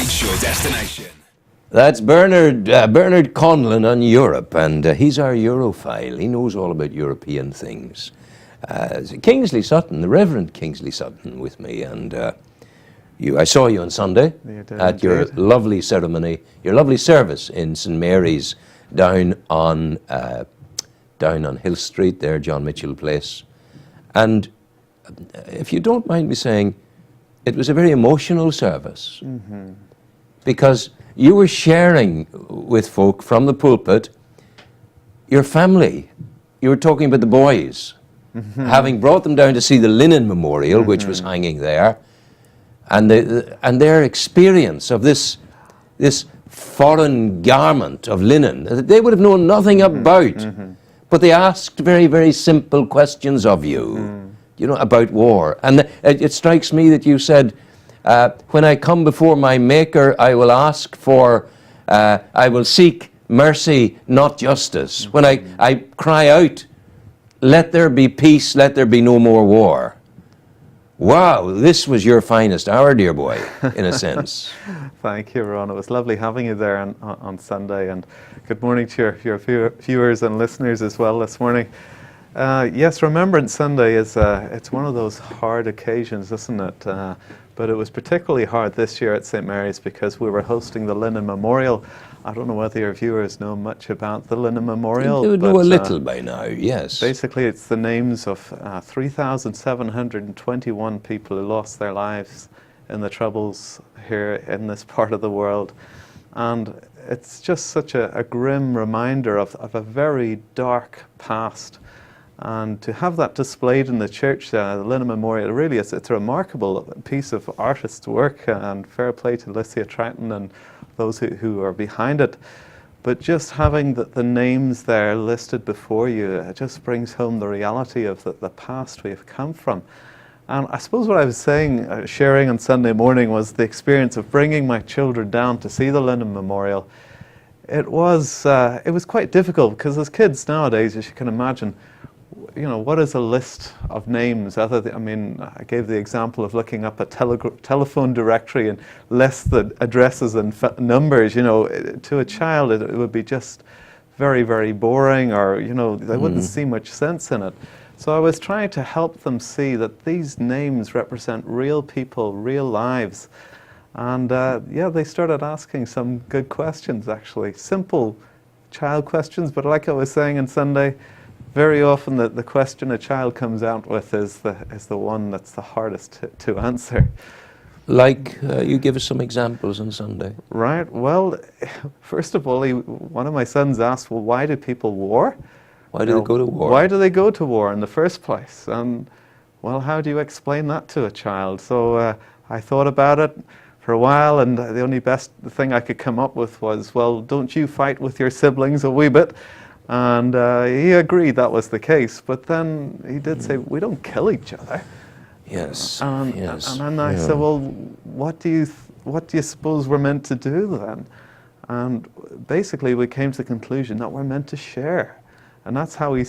reach your destination. That's Bernard Conlon on Europe, and he's our Europhile. He knows all about European things. Kingsley Sutton, the Reverend Kingsley Sutton, with me, and I saw you on Sunday at your lovely ceremony, your lovely service in St Mary's down on Hill Street there, John Mitchell Place. And if you don't mind me saying, it was a very emotional service, because you were sharing with folk from the pulpit your family. You were talking about the boys, having brought them down to see the linen memorial, which was hanging there, and their experience of this foreign garment of linen that they would have known nothing about, but they asked very, very simple questions of you, you know, about war. And it strikes me that you said, when I come before my Maker, I will ask for, I will seek mercy, not justice. When I cry out, let there be peace, let there be no more war. Wow, this was your finest hour, dear boy, in a sense. Thank you, Ron. It was lovely having you there on Sunday, and good morning to your viewers and listeners as well this morning. Yes, Remembrance Sunday is it's one of those hard occasions, isn't it? But it was particularly hard this year at St Mary's because we were hosting the Linen Memorial. I don't know whether your viewers know much about the Linen Memorial. They would know a little by now, yes. Basically, it's the names of 3,721 people who lost their lives in the Troubles here in this part of the world. And it's just such a grim reminder of a very dark past. And to have that displayed in the church, the Linen Memorial, really it's a remarkable piece of artist's work, and fair play to Lycia Troughton and those who are behind it. But just having the names there listed before you, it just brings home the reality of the past we have come from. And I suppose what I was saying, sharing on Sunday morning, was the experience of bringing my children down to see the Linen Memorial. It was quite difficult because as kids nowadays, as you can imagine, you know, what is a list of names other than, I mean, I gave the example of looking up a telephone directory and list the addresses and numbers, you know, to a child it would be just very, very boring, or, you know, they wouldn't see much sense in it. So I was trying to help them see that these names represent real people, real lives. And yeah, they started asking some good questions, actually. Simple child questions, but like I was saying on Sunday, very often the question a child comes out with is the one that's the hardest to answer. Like, you give us some examples on Sunday. Right. Well, first of all, one of my sons asked, well, why do people war? Why do they go to war? Why do they go to war in the first place? And, well, how do you explain that to a child? So I thought about it for a while, and the only best thing I could come up with was, well, don't you fight with your siblings a wee bit? And he agreed that was the case, but then he did say, we don't kill each other. Yes. Yes. And then I said, well, what do you suppose we're meant to do then? And basically we came to the conclusion that we're meant to share. And that's how he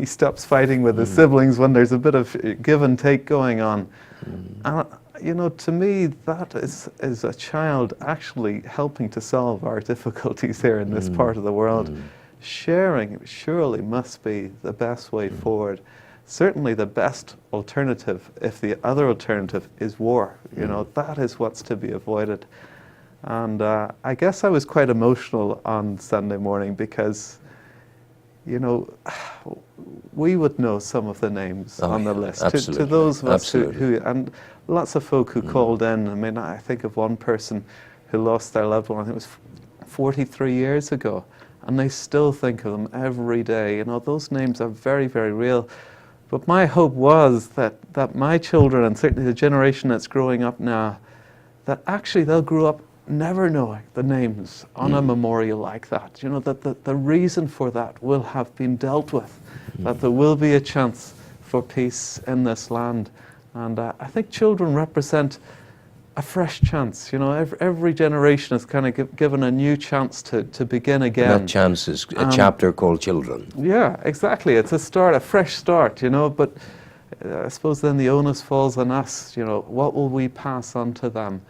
stops fighting with his siblings, when there's a bit of give and take going on. And, you know, to me, that is a child actually helping to solve our difficulties here in this part of the world. Sharing surely must be the best way forward. Certainly the best alternative, if the other alternative is war. You know, that is what's to be avoided. And I guess I was quite emotional on Sunday morning because, you know, we would know some of the names on the list. To those of us who and lots of folk who called in. I mean, I think of one person who lost their loved one, I think it was 43 years ago. And they still think of them every day. You know, those names are very, very real. But my hope was that my children, and certainly the generation that's growing up now, that actually they'll grow up never knowing the names on a memorial like that. You know, that the reason for that will have been dealt with, that there will be a chance for peace in this land. And I think children represent a fresh chance. You know, every generation is kind of given a new chance to begin again. And that chance is a chapter called children. Yeah, exactly. It's a start, a fresh start, you know, but I suppose then the onus falls on us, you know, what will we pass on to them?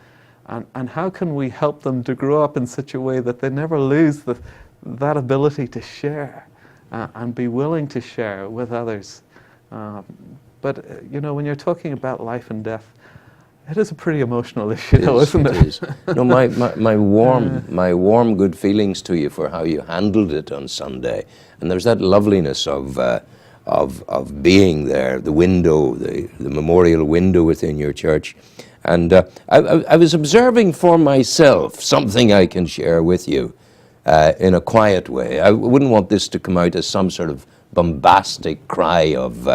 And how can we help them to grow up in such a way that they never lose that ability to share and be willing to share with others? But when you're talking about life and death, it is a pretty emotional issue, though, isn't it? It is. No, my warm good feelings to you for how you handled it on Sunday, and there's that loveliness of being there, the window, the memorial window within your church, and I was observing for myself something I can share with you in a quiet way. I wouldn't want this to come out as some sort of bombastic cry of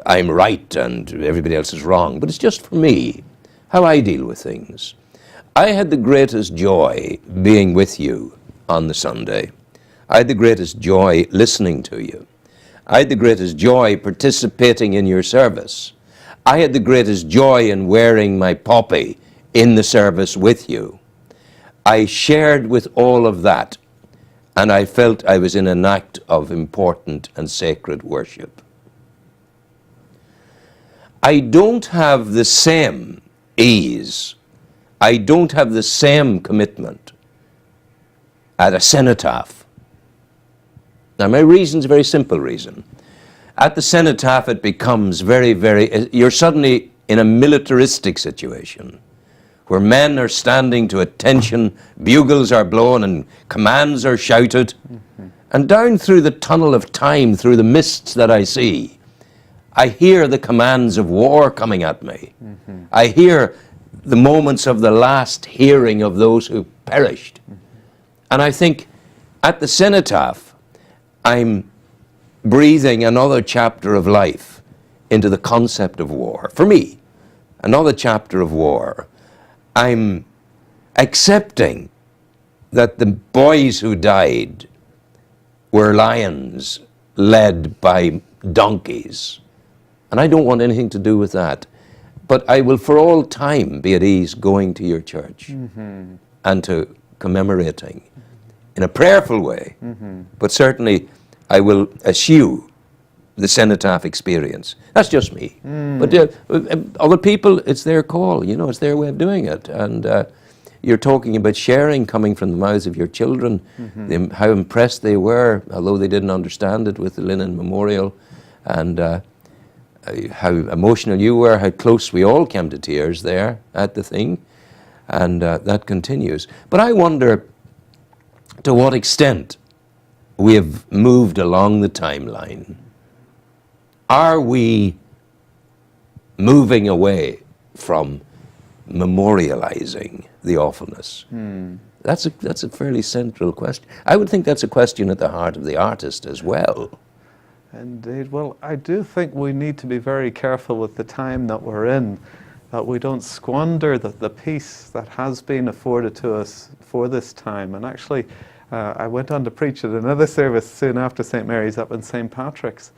I'm right and everybody else is wrong, but it's just for me, how I deal with things. I had the greatest joy being with you on the Sunday. I had the greatest joy listening to you. I had the greatest joy participating in your service. I had the greatest joy in wearing my poppy in the service with you. I shared with all of that, and I felt I was in an act of important and sacred worship. I don't have the same ease, I don't have the same commitment at a cenotaph. Now my reason's a very simple reason. At the cenotaph it becomes you're suddenly in a militaristic situation where men are standing to attention, bugles are blown and commands are shouted. And down through the tunnel of time, through the mists that I see, I hear the commands of war coming at me. I hear the moments of the last hearing of those who perished. And I think at the cenotaph, I'm breathing another chapter of life into the concept of war. For me, another chapter of war. I'm accepting that the boys who died were lions led by donkeys. And I don't want anything to do with that. But I will for all time be at ease going to your church and to commemorating in a prayerful way. But certainly I will eschew the cenotaph experience. That's just me. But other people, it's their call, it's their way of doing it. And you're talking about sharing coming from the mouths of your children, how impressed they were, although they didn't understand it, with the linen memorial, and how emotional you were, how close we all came to tears there at the thing, and that continues. But I wonder to what extent we have moved along the timeline. Are we moving away from memorializing the awfulness? That's a fairly central question. I would think that's a question at the heart of the artist as well. Indeed. Well, I do think we need to be very careful with the time that we're in, that we don't squander the peace that has been afforded to us for this time. And actually, I went on to preach at another service soon after St. Mary's up in St. Patrick's.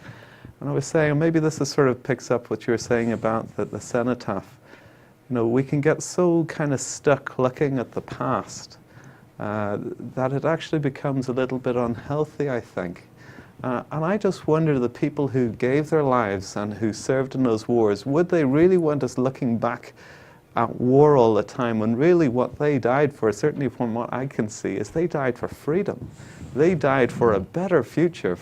And I was saying, maybe this is sort of picks up what you were saying about the cenotaph. We can get so kind of stuck looking at the past that it actually becomes a little bit unhealthy, I think. And I just wonder, the people who gave their lives and who served in those wars, would they really want us looking back at war all the time, when really what they died for, certainly from what I can see, is they died for freedom. They died for a better future,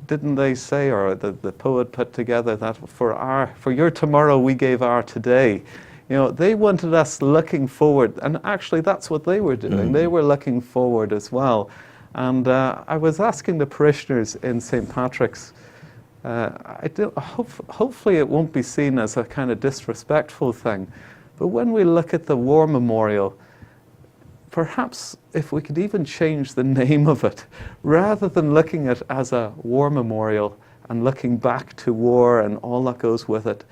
didn't they say, or the poet put together, that for your tomorrow we gave our today. They wanted us looking forward, and actually that's what they were doing. They were looking forward as well. And I was asking the parishioners in St. Patrick's, hopefully it won't be seen as a kind of disrespectful thing, but when we look at the war memorial, perhaps if we could even change the name of it, rather than looking at it as a war memorial and looking back to war and all that goes with it,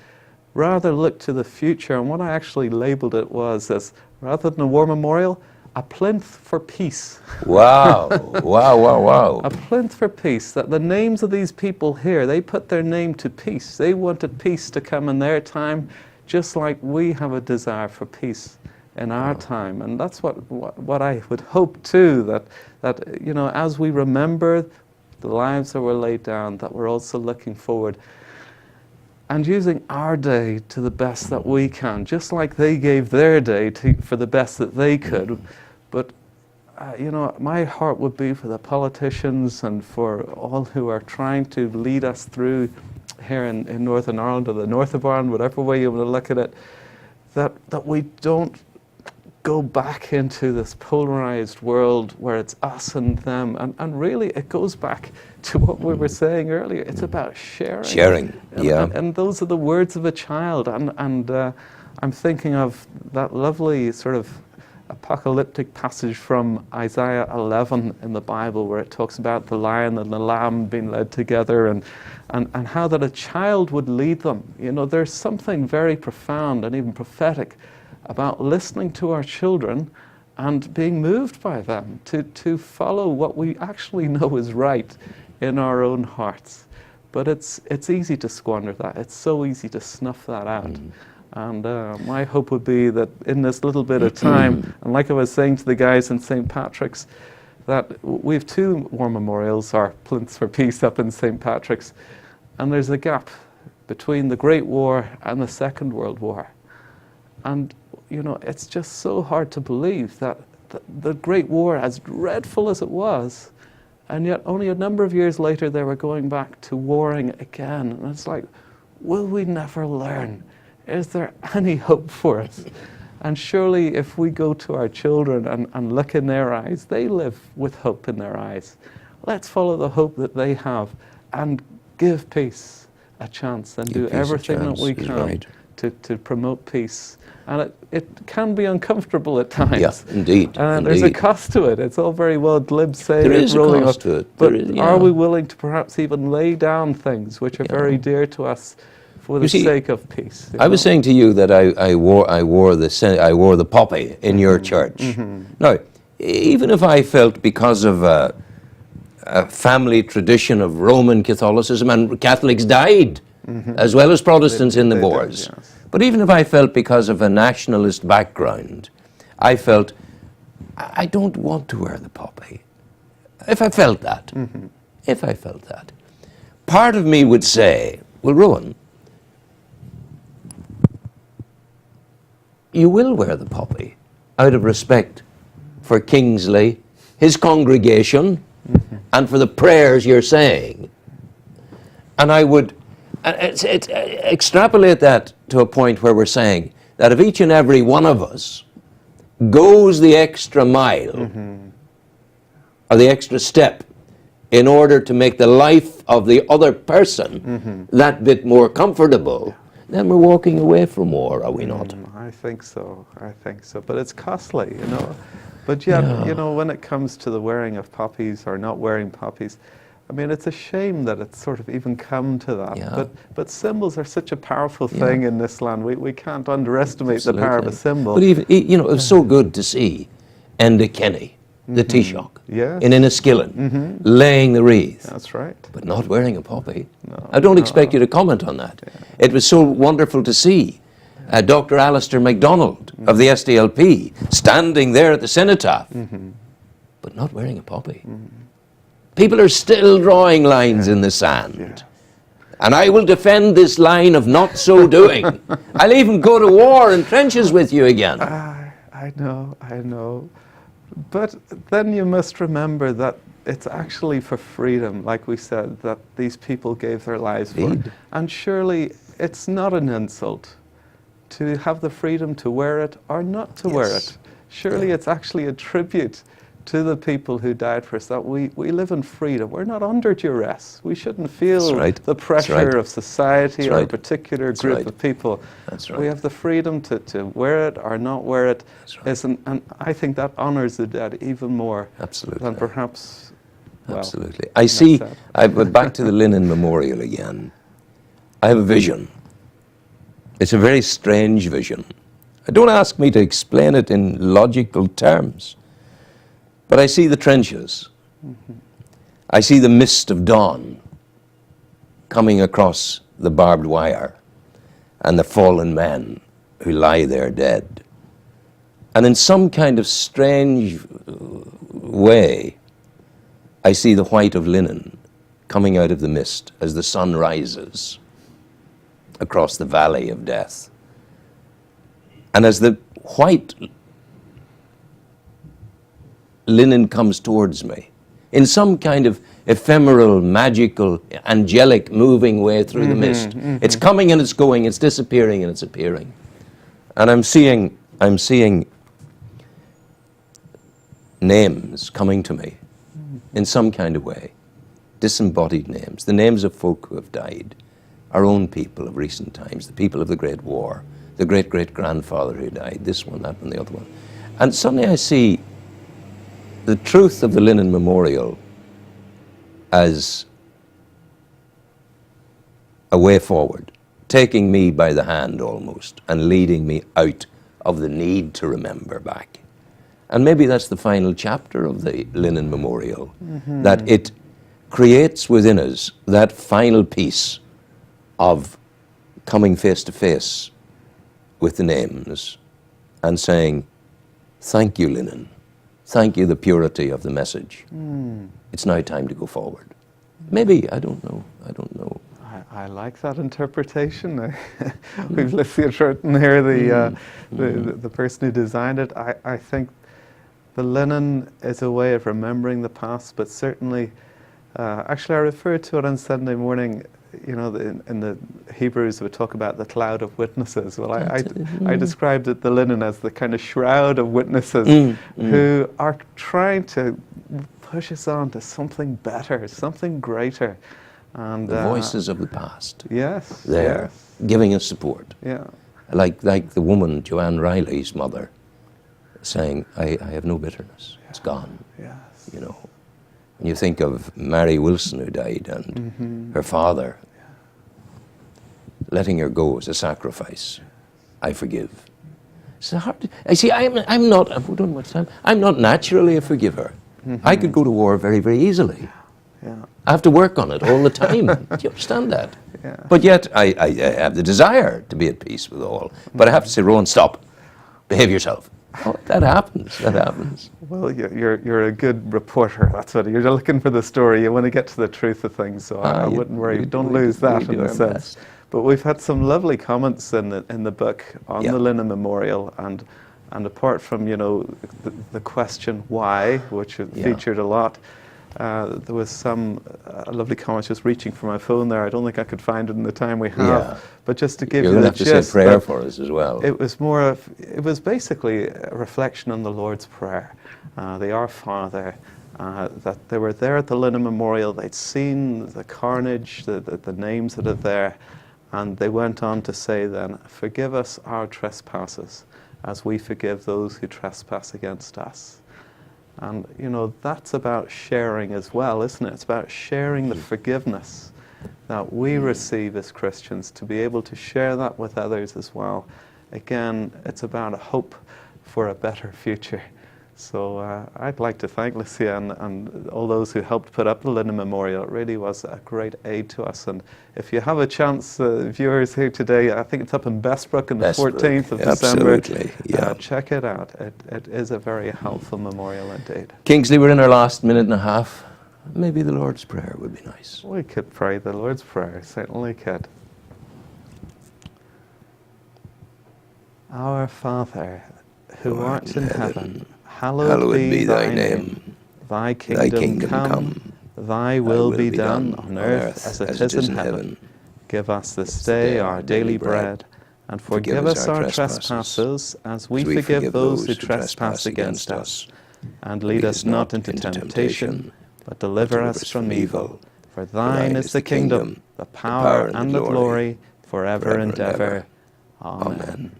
rather look to the future. And what I actually labeled it was as, rather than a war memorial, a plinth for peace. Wow, wow, wow, wow. A plinth for peace, that the names of these people here, they put their name to peace. They wanted peace to come in their time, just like we have a desire for peace in our time. And that's what I would hope too, that as we remember the lives that were laid down, that we're also looking forward. and using our day to the best that we can, just like they gave their day for the best that they could. But you know, my heart would be for the politicians and for all who are trying to lead us through here in Northern Ireland, or the north of Ireland, whatever way you want to look at it, that we don't go back into this polarized world where it's us and them. And really, it goes back to what we were saying earlier. It's about sharing. Sharing, yeah. And those are the words of a child. And I'm thinking of that lovely sort of apocalyptic passage from Isaiah 11 in the Bible, where it talks about the lion and the lamb being led together, and how that a child would lead them. You know, there's something very profound and even prophetic about listening to our children and being moved by them to follow what we actually know is right in our own hearts. But it's easy to squander that. It's so easy to snuff that out. And my hope would be that in this little bit of time, and like I was saying to the guys in St. Patrick's, that we have 2 war memorials, our plinths for peace up in St. Patrick's, and there's a gap between the Great War and the Second World War. And, you know, it's just so hard to believe that the Great War, as dreadful as it was, and yet only a number of years later they were going back to warring again. And it's like, will we never learn? Is there any hope for us? And surely if we go to our children and look in their eyes, they live with hope in their eyes. Let's follow the hope that they have and give peace a chance and do everything that we can to promote peace. And it can be uncomfortable at times. Yeah, indeed. And there's a cost to it. It's all very well glib saying there is rolling a cost up, to it. but are we willing to perhaps even lay down things which are very dear to us for the sake of peace? I was saying to you that I wore the poppy in your church. Now, even if I felt, because of a family tradition of Roman Catholicism, and Catholics died as well as Protestants in the wars, yes. But even if I felt, because of a nationalist background, I felt I don't want to wear the poppy. If I felt that, part of me would say, well, Rowan, you will wear the poppy out of respect for Kingsley, his congregation, and for the prayers you're saying. And I would extrapolate that to a point where we're saying that if each and every one of us goes the extra mile or the extra step in order to make the life of the other person that bit more comfortable, then we're walking away from war, are we not? I think so. But it's costly, you know. But yet, you know, when it comes to the wearing of poppies or not wearing poppies, I mean, it's a shame that it's sort of even come to that. Yeah. But symbols are such a powerful thing in this land. We can't underestimate the power of a symbol. But even, you know, it was so good to see Enda Kenny, the Taoiseach, in Enniskillen, laying the wreath. That's right. But not wearing a poppy. No, I don't expect you to comment on that. Yeah. It was so wonderful to see Dr. Alistair MacDonald of the SDLP standing there at the cenotaph, but not wearing a poppy. People are still drawing lines in the sand. Yeah. And I will defend this line of not so doing. I'll even go to war in trenches with you again. I know. But then you must remember that it's actually for freedom, like we said, that these people gave their lives for. And surely it's not an insult to have the freedom to wear it or not to wear it. Surely it's actually a tribute to the people who died for us, that we live in freedom. We're not under duress. We shouldn't feel the pressure of society or a particular group of people. We have the freedom to wear it or not wear it. And I think that honors the dead even more than perhaps, well, Absolutely. I see, back to the Linen Memorial again. I have a vision. It's a very strange vision. Don't ask me to explain it in logical terms. But I see the trenches. I see the mist of dawn coming across the barbed wire and the fallen men who lie there dead. And in some kind of strange way, I see the white of linen coming out of the mist as the sun rises. across the valley of death. And as the white linen comes towards me, in some kind of ephemeral, magical, angelic moving way through the mist, it's coming and it's going, it's disappearing and it's appearing. And I'm seeing names coming to me in some kind of way, disembodied names, the names of folk who have died, our own people of recent times, the people of the Great War, the great-great-grandfather who died, this one, that one, the other one. And suddenly I see the truth of the Linen Memorial as a way forward, taking me by the hand almost and leading me out of the need to remember back. And maybe that's the final chapter of the Linen Memorial, that it creates within us that final piece of coming face to face with the names and saying, thank you, Linen. Thank you, the purity of the message. It's now time to go forward. Maybe, I don't know. I like that interpretation. We've Lucia Sutton here, the person who designed it. I think the linen is a way of remembering the past, but certainly, actually I referred to it on Sunday morning, you know, in the Hebrews would talk about the cloud of witnesses. Well, I described it, the linen, as the kind of shroud of witnesses who are trying to push us on to something better, something greater. And the voices of the past. Yes. There, giving us support. Yeah. Like the woman, Joanne Riley's mother, saying, I have no bitterness. It's gone. Yes. You know. And you think of Mary Wilson, who died, and her father letting her go as a sacrifice. I forgive. It's hard. I see. I'm not. I don't know what's time. I'm not naturally a forgiver. I could go to war very, very easily. Yeah. I have to work on it all the time. Do you understand that? Yeah. But yet I have the desire to be at peace with all. But I have to say, Rowan, stop. Behave yourself. Oh, that happens. That happens. Well, you're a good reporter. That's what you're looking for, the story. You want to get to the truth of things. So I wouldn't worry. Don't lose that in a sense. But we've had some lovely comments in the book on the Linen Memorial, and apart from, you know, the question why, which featured a lot. There was a lovely comment, just reaching for my phone there. I don't think I could find it in the time we have. But just to give you the gist. You're going to have to say prayer for us as well. It was basically a reflection on the Lord's Prayer, the Our Father, that they were there at the Linen Memorial. They'd seen the carnage, the names that are there, and they went on to say then, forgive us our trespasses as we forgive those who trespass against us. And, you know, that's about sharing as well, isn't it? It's about sharing the forgiveness that we receive as Christians, to be able to share that with others as well. Again, it's about a hope for a better future. So I'd like to thank Lucia and all those who helped put up the Linen Memorial. It really was a great aid to us. And if you have a chance, viewers here today, I think it's up in Bestbrook on the 14th of December. Absolutely, yeah. Check it out. It is a very helpful memorial indeed. Kingsley, we're in our last minute and a half. Maybe the Lord's Prayer would be nice. We could pray the Lord's Prayer, certainly could. Our Father, who art in heaven, hallowed be thy name. Thy kingdom come, thy will be done on earth as it is in heaven. Give us this day our daily bread, and forgive us our trespasses as we forgive those who trespass against us. And lead us not into temptation, but deliver us from evil. For thine is the kingdom, the power, and the glory, forever and ever. Amen.